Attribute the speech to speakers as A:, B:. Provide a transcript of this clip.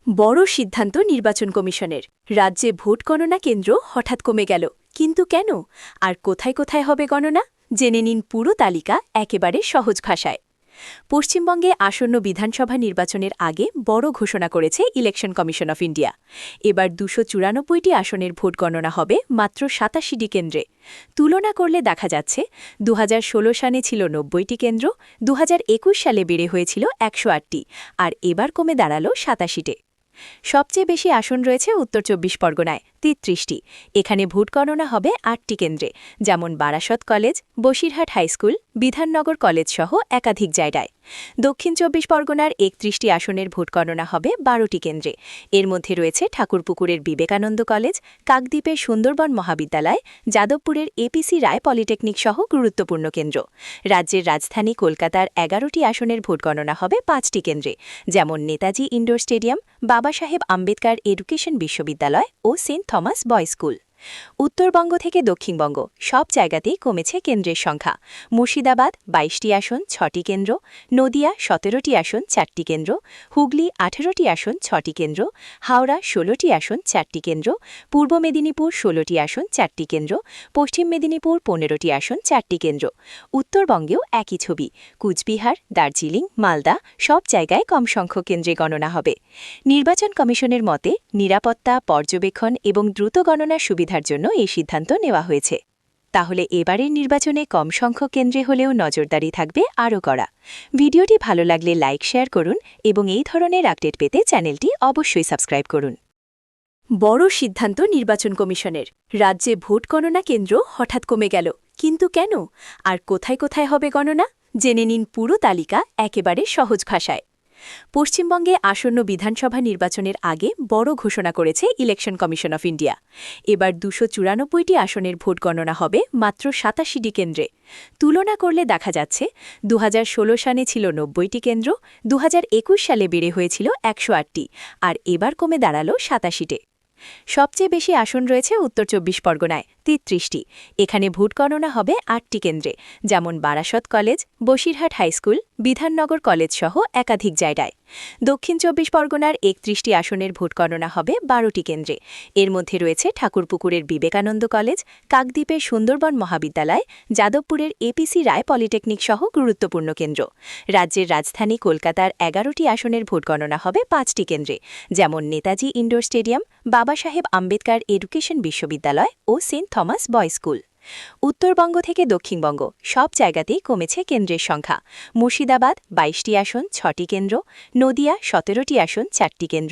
A: বড় সিদ্ধান্ত নির্বাচন কমিশনের। রাজ্যে ভোট গণনা কেন্দ্র হঠাৎ কমে গেল, কিন্তু কেন? আর কোথায় কোথায় হবে গণনা? জেনে নিন পুরো তালিকা একেবারে সহজ ভাষায়। পশ্চিমবঙ্গে আসন্ন বিধানসভা নির্বাচনের আগে বড় ঘোষণা করেছে ইলেকশন কমিশন অফ ইন্ডিয়া। এবার ২৯৪টি আসনের ভোট গণনা হবে মাত্র ৮৭টি কেন্দ্রে। তুলনা করলে দেখা যাচ্ছে ২০১৬ সালে ছিল ৯০টি কেন্দ্র, ২০২১ সালে বেড়ে হয়েছিল ১০৮টি, আর এবার কমে দাঁড়ালো ৮৭টে। সবচেয়ে বেশি আসন রয়েছে উত্তর ২৪ পরগনায় ৩৩টি। এখানে ভোট গণনা হবে ৮টি কেন্দ্রে, যেমন Barasat college, Basirhat high school, Bidhannagar college সহ একাধিক জায়গায়। দক্ষিণ ২৪ পরগনার ৩১টি আসনের ভোট গণনা হবে ১২টি কেন্দ্রে। এর মধ্যে রয়েছে ঠাকুরপুকুরের বিবেকানন্দ কলেজ, কাকদ্বীপের সুন্দরবন মহাবিদ্যালয়, যাদবপুরের এপিসি রায় পলিটেকনিক সহ গুরুত্বপূর্ণ কেন্দ্র। রাজ্যের রাজধানী কলকাতার ১১টি আসনের ভোট গণনা হবে 5টি কেন্দ্রে, যেমন নেতাজি ইন্ডোর স্টেডিয়াম, বাবা সাহেব আম্বেদকর এডুকেশন বিশ্ববিদ্যালয় ও saint Thomas boys school. Uttarbanga থেকে দক্ষিণবঙ্গ সব জায়গাতেই কমেছে কেন্দ্রের সংখ্যা। মুর্শিদাবাদ ২২টি আসন ৬টি কেন্দ্র, নদিয়া ১৭টি আসন ৪টি কেন্দ্র, হুগলি ১৮টি আসন ৬টি কেন্দ্র, হাওড়া ১৬টি আসন ৪টি কেন্দ্র, পূর্ব মেদিনীপুর ১৬টি আসন ৪টি কেন্দ্র, পশ্চিম মেদিনীপুর ১৫টি আসন ৪টি কেন্দ্র। উত্তরবঙ্গেও একই ছবি। কুচবিহার, দার্জিলিং, মালদা সব জায়গায় কম সংখ্যক কেন্দ্রে গণনা হবে। নির্বাচন কমিশনের মতে নিরাপত্তা, পর্যবেক্ষণ এবং দ্রুত গণনার সুবিধার জন্য এই সিদ্ধান্ত নেওয়া হয়েছে। তাহলে এবারের নির্বাচনে কম সংখ্যক কেন্দ্রে হলেও নজরদারি থাকবে আরও কড়া। ভিডিওটি ভালো লাগলে লাইক, শেয়ার করুন এবং এই ধরনের আপডেট পেতে চ্যানেলটি অবশ্যই সাবস্ক্রাইব করুন। বড় সিদ্ধান্ত নির্বাচন কমিশনের। রাজ্যে ভোট গণনা কেন্দ্র হঠাৎ কমে গেল, কিন্তু কেন? আর কোথায় কোথায় হবে গণনা? জেনে নিন পুরো তালিকা একেবারে সহজ ভাষায়। পশ্চিমবঙ্গে আসন্ন বিধানসভা নির্বাচনের আগে বড় ঘোষণা করেছে ইলেকশন কমিশন অফ ইন্ডিয়া। এবার ২৯৪টি আসনের ভোট গণনা হবে মাত্র ৮৭টি কেন্দ্রে। তুলনা করলে দেখা যাচ্ছে ২০১৬ সালে ছিল ৯০টি কেন্দ্র, ২০২১ সালে বেড়ে হয়েছিল ১০৮টি, আর এবার কমে দাঁড়ালো ৮৭টে। সবচেয়ে বেশি আসন রয়েছে উত্তর ২৪ পরগনায় ৩৩টি। এখানে ভোট গণনা হবে ৮টি কেন্দ্রে, যেমন Barasat college, Basirhat high school, Bidhannagar college সহ একাধিক জায়গায়। দক্ষিণ ২৪ পরগনার ৩১টি আসনের ভোট গণনা হবে ১২টি কেন্দ্রে। এর মধ্যে রয়েছে ঠাকুরপুকুরের বিবেকানন্দ কলেজ, কাকদ্বীপের সুন্দরবন মহাবিদ্যালয়, যাদবপুরের এপিসি রায় পলিটেকনিক সহ গুরুত্বপূর্ণ কেন্দ্র। রাজ্যের রাজধানী কলকাতার ১১টি আসনের ভোট গণনা হবে 5টি কেন্দ্রে, যেমন নেতাজি ইন্ডোর স্টেডিয়াম, বাবা সাহেব আম্বেদকর এডুকেশন বিশ্ববিদ্যালয় ও saint Thomas boys school. Uttarbanga থেকে দক্ষিণবঙ্গ সব জায়গাতেই কমেছে কেন্দ্রের সংখ্যা। মুর্শিদাবাদ ২২টি আসন ৬টি কেন্দ্র, নদিয়া ১৭টি আসন ৪টি কেন্দ্র,